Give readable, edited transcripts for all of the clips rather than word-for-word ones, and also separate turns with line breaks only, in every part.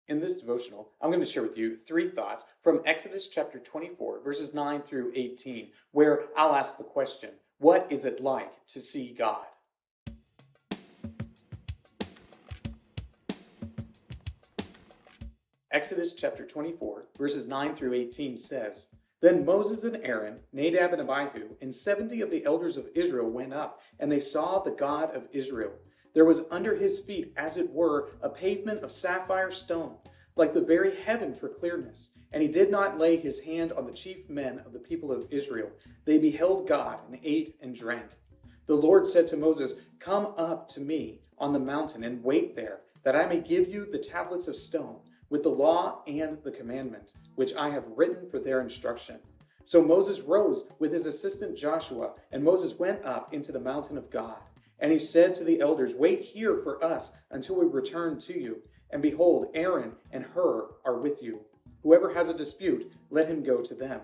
In this devotional, I'm going to share with you three thoughts from Exodus chapter 24, verses 9 through 18, where I'll ask the question, what is it like to see God? Exodus chapter 24, verses 9 through 18 says, Then Moses and Aaron, Nadab and Abihu, and 70 of the elders of Israel went up, and they saw the God of Israel. There was under his feet, as it were, a pavement of sapphire stone, like the very heaven for clearness. And he did not lay his hand on the chief men of the people of Israel. They beheld God and ate and drank. The Lord said to Moses, Come up to me on the mountain and wait there, that I may give you the tablets of stone, with the law and the commandment, which I have written for their instruction. So Moses rose with his assistant Joshua, and Moses went up into the mountain of God. And he said to the elders, Wait here for us until we return to you. And behold, Aaron and Hur are with you. Whoever has a dispute, let him go to them.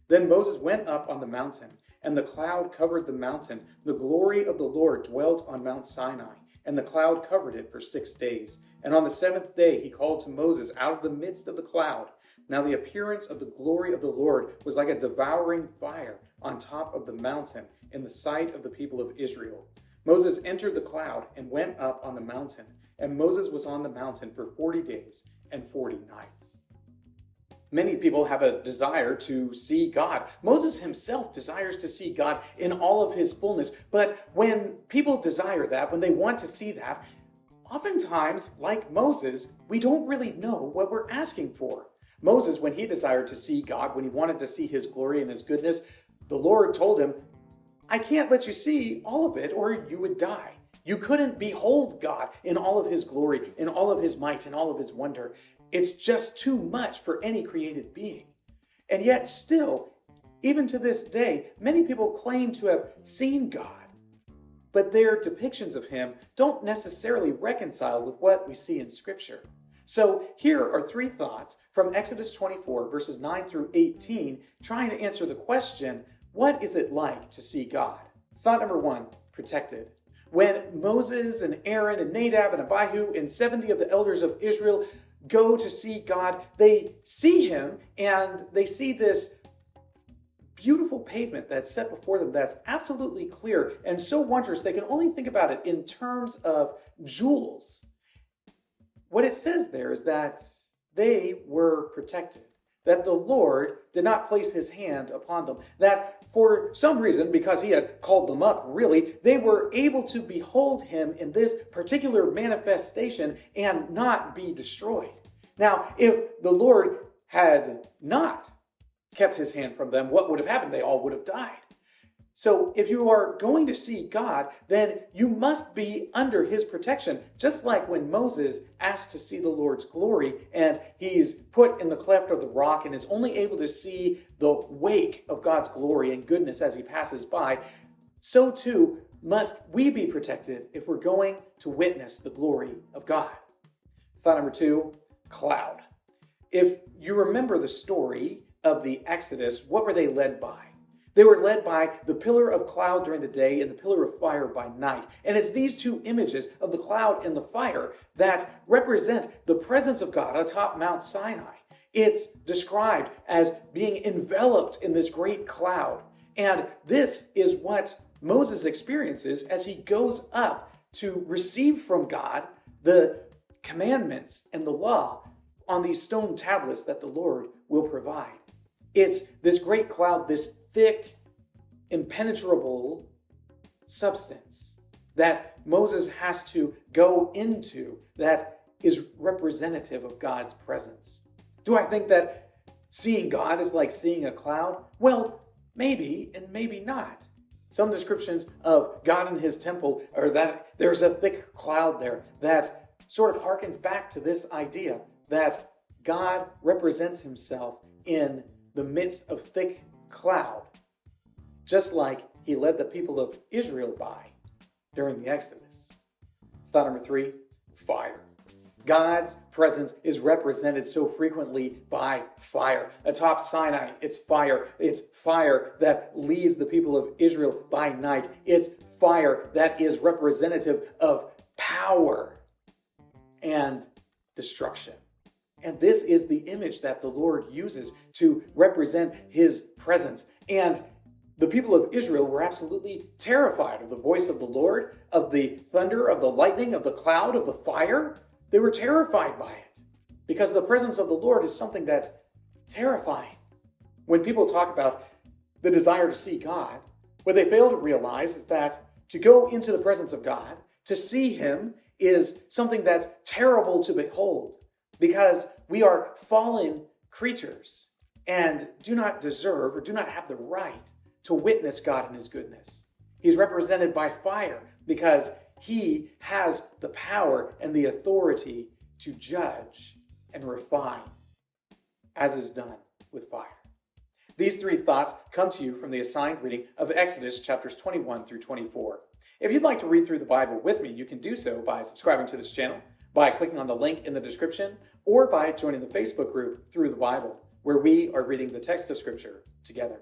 Then Moses went up on the mountain, and the cloud covered the mountain. The glory of the Lord dwelt on Mount Sinai, and the cloud covered it for 6 days. And on the seventh day he called to Moses out of the midst of the cloud. Now the appearance of the glory of the Lord was like a devouring fire on top of the mountain in the sight of the people of Israel. Moses entered the cloud and went up on the mountain, and Moses was on the mountain for 40 days and 40 nights. Many people have a desire to see God. Moses himself desires to see God in all of his fullness. But when people desire that, when they want to see that, oftentimes, like Moses, we don't really know what we're asking for. Moses, when he desired to see God, when he wanted to see his glory and his goodness, the Lord told him, I can't let you see all of it or you would die. You couldn't behold God in all of his glory, in all of his might, in all of his wonder. It's just too much for any created being. And yet still, even to this day, many people claim to have seen God, but their depictions of him don't necessarily reconcile with what we see in Scripture. So here are three thoughts from Exodus 24, verses 9 through 18, trying to answer the question, what is it like to see God? Thought number one, protected. When Moses and Aaron and Nadab and Abihu and 70 of the elders of Israel go to see God, they see him and they see this beautiful pavement that's set before them that's absolutely clear and so wondrous they can only think about it in terms of jewels. What it says there is that they were protected, that the Lord did not place his hand upon them, that for some reason, because he had called them up, really, they were able to behold him in this particular manifestation and not be destroyed. Now, if the Lord had not kept his hand from them, what would have happened? They all would have died. So if you are going to see God, then you must be under his protection. Just like when Moses asked to see the Lord's glory and he's put in the cleft of the rock and is only able to see the wake of God's glory and goodness as he passes by, so too must we be protected if we're going to witness the glory of God. Thought number two, cloud. If you remember the story of the Exodus, what were they led by? They were led by the pillar of cloud during the day and the pillar of fire by night. And it's these two images of the cloud and the fire that represent the presence of God atop Mount Sinai. It's described as being enveloped in this great cloud. And this is what Moses experiences as he goes up to receive from God the commandments and the law on these stone tablets that the Lord will provide. It's this great cloud, this thick, impenetrable substance that Moses has to go into that is representative of God's presence. Do I think that seeing God is like seeing a cloud? Well, maybe and maybe not. Some descriptions of God in his temple are that there's a thick cloud there that sort of harkens back to this idea that God represents himself in the midst of thick cloud, just like he led the people of Israel by during the Exodus. Thought number three, fire. God's presence is represented so frequently by fire. Atop Sinai, it's fire. It's fire that leads the people of Israel by night. It's fire that is representative of power and destruction. And this is the image that the Lord uses to represent his presence. And the people of Israel were absolutely terrified of the voice of the Lord, of the thunder, of the lightning, of the cloud, of the fire. They were terrified by it because the presence of the Lord is something that's terrifying. When people talk about the desire to see God, what they fail to realize is that to go into the presence of God, to see him, is something that's terrible to behold because we are fallen creatures and do not deserve or do not have the right to witness God in his goodness. He's represented by fire because he has the power and the authority to judge and refine, as is done with fire. These three thoughts come to you from the assigned reading of Exodus chapters 21 through 24. If you'd like to read through the Bible with me, you can do so by subscribing to this channel, by clicking on the link in the description, or by joining the Facebook group Through the Bible, where we are reading the text of Scripture together.